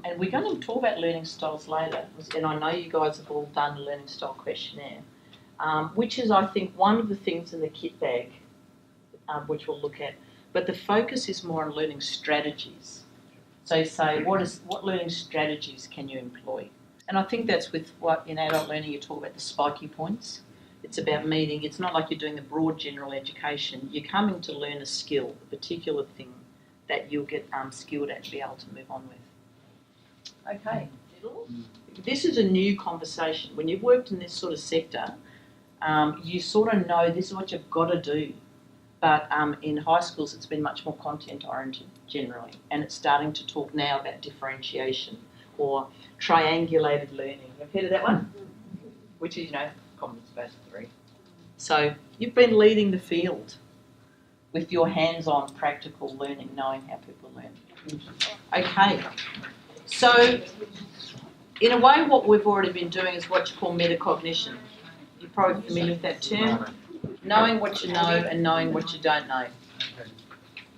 And we're going to talk about learning styles later, and I know you guys have all done a learning style questionnaire, which is, I think, one of the things in the kit bag, which we'll look at. But the focus is more on learning strategies. So you say, what learning strategies can you employ? And I think that's with what in adult learning you talk about the spiky points. It's about meeting. It's not like you're doing the broad general education. You're coming to learn a skill, a particular thing that you'll get skilled at to be able to move on with. Okay, this is a new conversation. When you've worked in this sort of sector, you sort of know this is what you've got to do. But in high schools, it's been much more content-oriented generally, and it's starting to talk now about differentiation or triangulated learning. Have you heard of that one? Which is, common space 3. So you've been leading the field with your hands-on practical learning, knowing how people learn. Okay. So, in a way, what we've already been doing is what you call metacognition. You're probably familiar with that term. Knowing what you know and knowing what you don't know.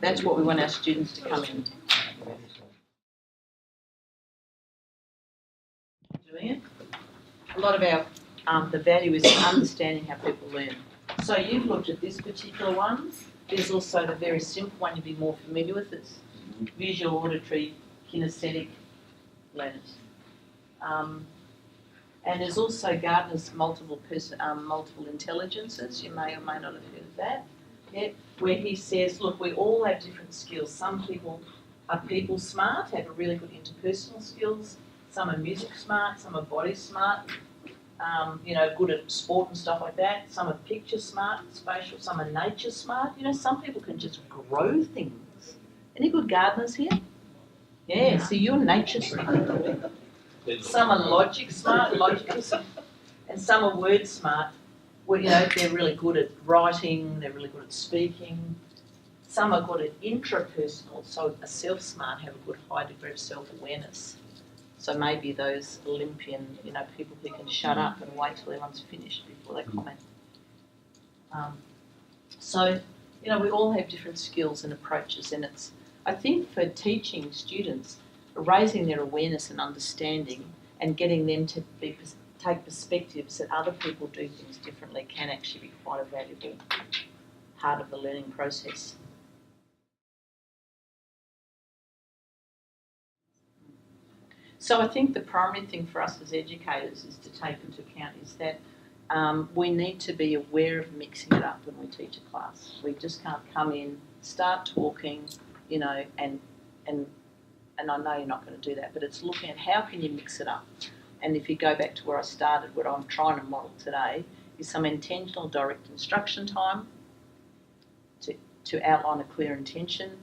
That's what we want our students to come in. Doing it. A lot of our the value is understanding how people learn. So you've looked at this particular one. There's also the very simple one you'd be more familiar with. It's visual, auditory, kinesthetic learners. And there's also Gardner's multiple intelligences. You may or may not have heard of that. Yeah, where he says, look, we all have different skills. Some people are people smart, have a really good interpersonal skills. Some are music smart, some are body smart, good at sport and stuff like that. Some are picture smart, spatial, some are nature smart. Some people can just grow things. Any good gardeners here? Yeah, so you're nature smart. Some are logic smart, and some are word smart. Well, they're really good at writing, they're really good at speaking. Some are good at intrapersonal, so a self-smart have a good high degree of self-awareness. So maybe those Olympian, people who can shut up and wait till everyone's finished before they comment. We all have different skills and approaches, and it's, I think, for teaching students, raising their awareness and understanding and getting them to take perspectives that other people do things differently can actually be quite a valuable part of the learning process. So I think the primary thing for us as educators is to take into account is that we need to be aware of mixing it up when we teach a class. We just can't come in, start talking, and I know you're not going to do that, but it's looking at how can you mix it up. And if you go back to where I started, what I'm trying to model today is some intentional direct instruction time to outline a clear intention,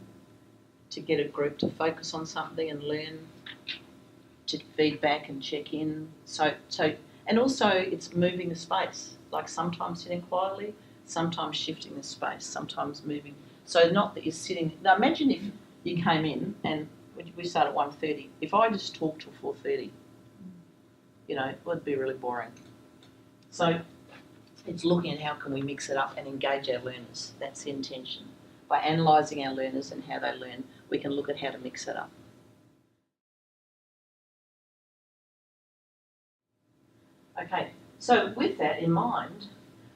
to get a group to focus on something and learn, to feedback and check in. And also it's moving the space, like sometimes sitting quietly, sometimes shifting the space, sometimes moving. So not that you're sitting. Now imagine if you came in and we start at 1:30. If I just talk till 4:30, it would be really boring. So it's looking at how can we mix it up and engage our learners. That's the intention. By analysing our learners and how they learn, we can look at how to mix it up. Okay, so with that in mind,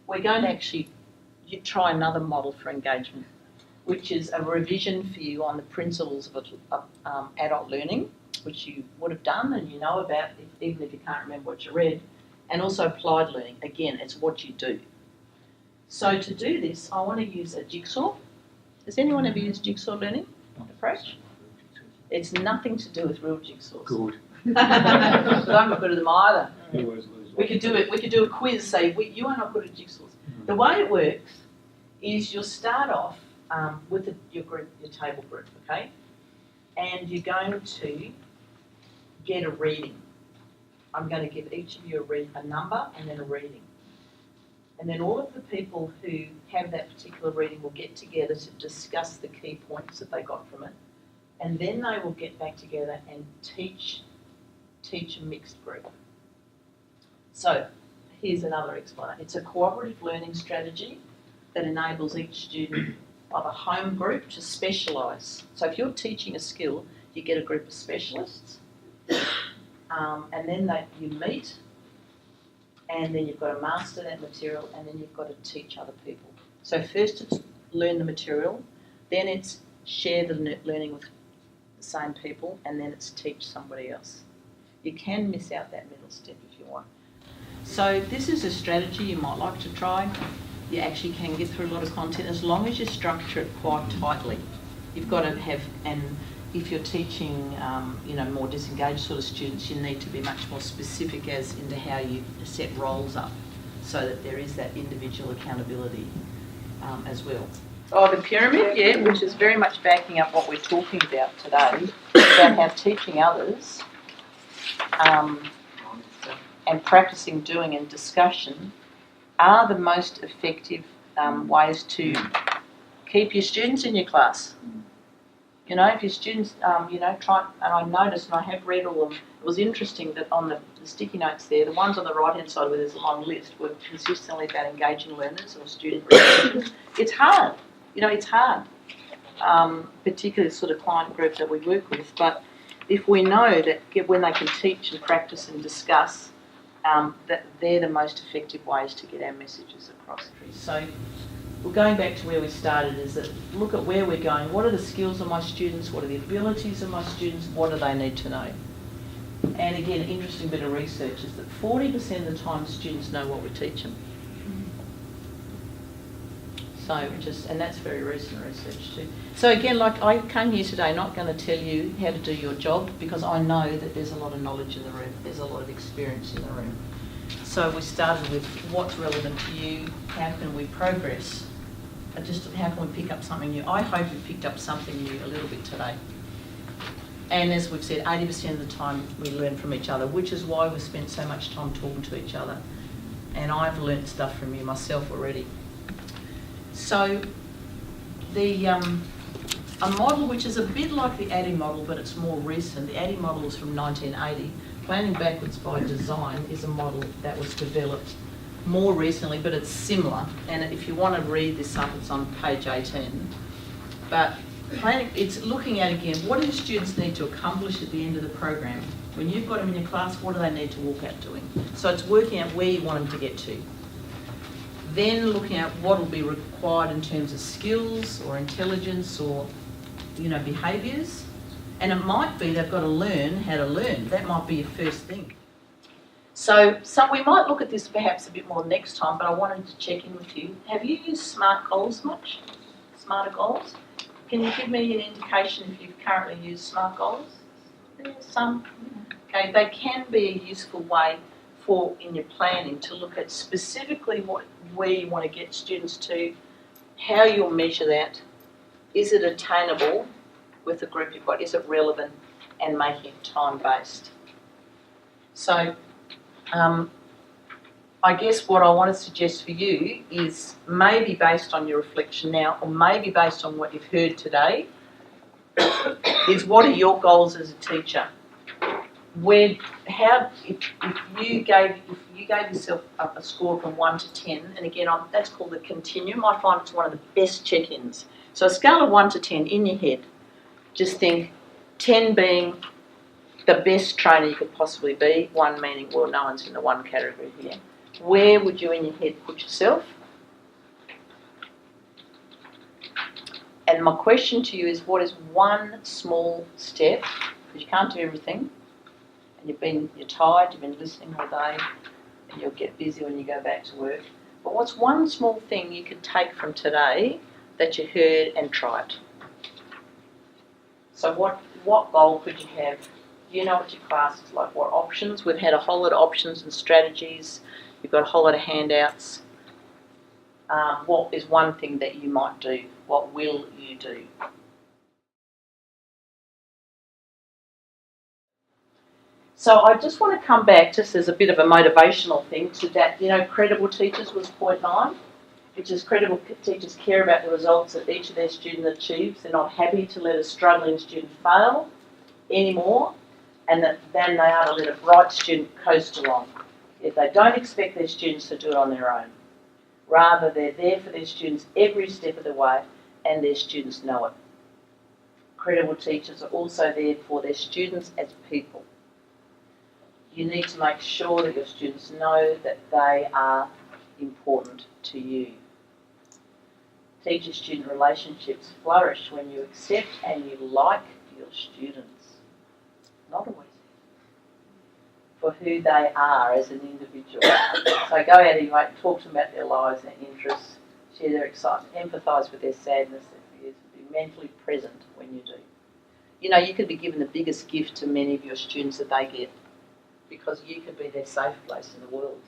we're going to actually try another model for engagement, which is a revision for you on the principles of adult learning, which you would have done and you know about, even if you can't remember what you read, and also applied learning. Again, it's what you do. So to do this, I want to use a jigsaw. Has anyone ever used jigsaw learning approach? It's nothing to do with real jigsaws. Good. But I'm not good at them either. We could do a quiz, say, you are not good at jigsaws. The way it works is you'll start off with your table group, okay? And you're going to get a reading. I'm going to give each of you a number and then a reading. And then all of the people who have that particular reading will get together to discuss the key points that they got from it and then they will get back together and teach a mixed group. So here's another explanation. It's a cooperative learning strategy that enables each student of a home group to specialise. So if you're teaching a skill, you get a group of specialists, and then you meet, and then you've got to master that material, and then you've got to teach other people. So first it's learn the material, then it's share the learning with the same people, and then it's teach somebody else. You can miss out that middle step if you want. So this is a strategy you might like to try. You actually can get through a lot of content as long as you structure it quite tightly. You've got to have, and if you're teaching more disengaged sort of students, you need to be much more specific as into how you set roles up so that there is that individual accountability as well. Oh, the pyramid, yeah, which is very much backing up what we're talking about today, about how teaching others and practicing doing and discussion are the most effective ways to keep your students in your class. You know, if your students, try, and I noticed, and I have read all of them, it was interesting that on the sticky notes there, the ones on the right-hand side where there's a long list were consistently about engaging learners or student relationships. It's hard. It's hard, particularly the sort of client group that we work with. But if we know that when they can teach and practice and discuss, that they're the most effective ways to get our messages across. So we're going back to where we started, is that look at where we're going. What are the skills of my students? What are the abilities of my students? What do they need to know? And again, an interesting bit of research is that 40% of the time students know what we teach them. So and that's very recent research too. So again, like I came here today not going to tell you how to do your job, because I know that there's a lot of knowledge in the room, there's a lot of experience in the room. So we started with what's relevant to you, how can we progress, just how can we pick up something new. I hope we picked up something new a little bit today. And as we've said, 80% of the time we learn from each other, which is why we've spent so much time talking to each other. And I've learnt stuff from you myself already. So a model which is a bit like the ADDIE model, but it's more recent. The ADDIE model is from 1980. Planning backwards by design is a model that was developed more recently, but it's similar. And if you want to read this up, it's on page 18. But it's looking at, again, what do the students need to accomplish at the end of the program? When you've got them in your class, what do they need to walk out doing? So it's working out where you want them to get to. Then looking at what will be required in terms of skills or intelligence or, behaviours. And it might be they've got to learn how to learn. That might be your first thing. So we might look at this perhaps a bit more next time, but I wanted to check in with you. Have you used smart goals much? Smarter goals? Can you give me an indication if you've currently used smart goals? Some. Okay, they can be a useful way in your planning to look at specifically where you want to get students to, how you'll measure that, is it attainable with the group you've got, is it relevant, and making it time-based. So I guess what I want to suggest for you is maybe based on your reflection now, or maybe based on what you've heard today, is what are your goals as a teacher? If you gave yourself a score from 1 to 10, and again, that's called the continuum. I find it's one of the best check-ins. So a scale of 1 to 10 in your head, just think 10 being the best trainer you could possibly be, 1 meaning, well, no one's in the 1 category here. Where would you in your head put yourself? And my question to you is, what is one small step, because you can't do everything, and you're tired, you've been listening all day, and you'll get busy when you go back to work. But what's one small thing you could take from today that you heard and try it? So what goal could you have? You know what your class is like, what options? We've had a whole lot of options and strategies. You've got a whole lot of handouts. What is one thing that you might do? What will you do? So I just want to come back, just as a bit of a motivational thing, to that, credible teachers was point 9. which is credible teachers care about the results that each of their students achieves. They're not happy to let a struggling student fail anymore, and than they are to let a bright student coast along. Yet they don't expect their students to do it on their own. Rather, they're there for their students every step of the way, and their students know it. Credible teachers are also there for their students as people. You need to make sure that your students know that they are important to you. Teacher-student relationships flourish when you accept and you like your students. Not always for who they are as an individual. So go out and talk to them about their lives, their interests, share their excitement, empathise with their sadness, their fears, be mentally present when you do. You know, you could be given the biggest gift to many of your students that they get, because you could be their safe place in the world.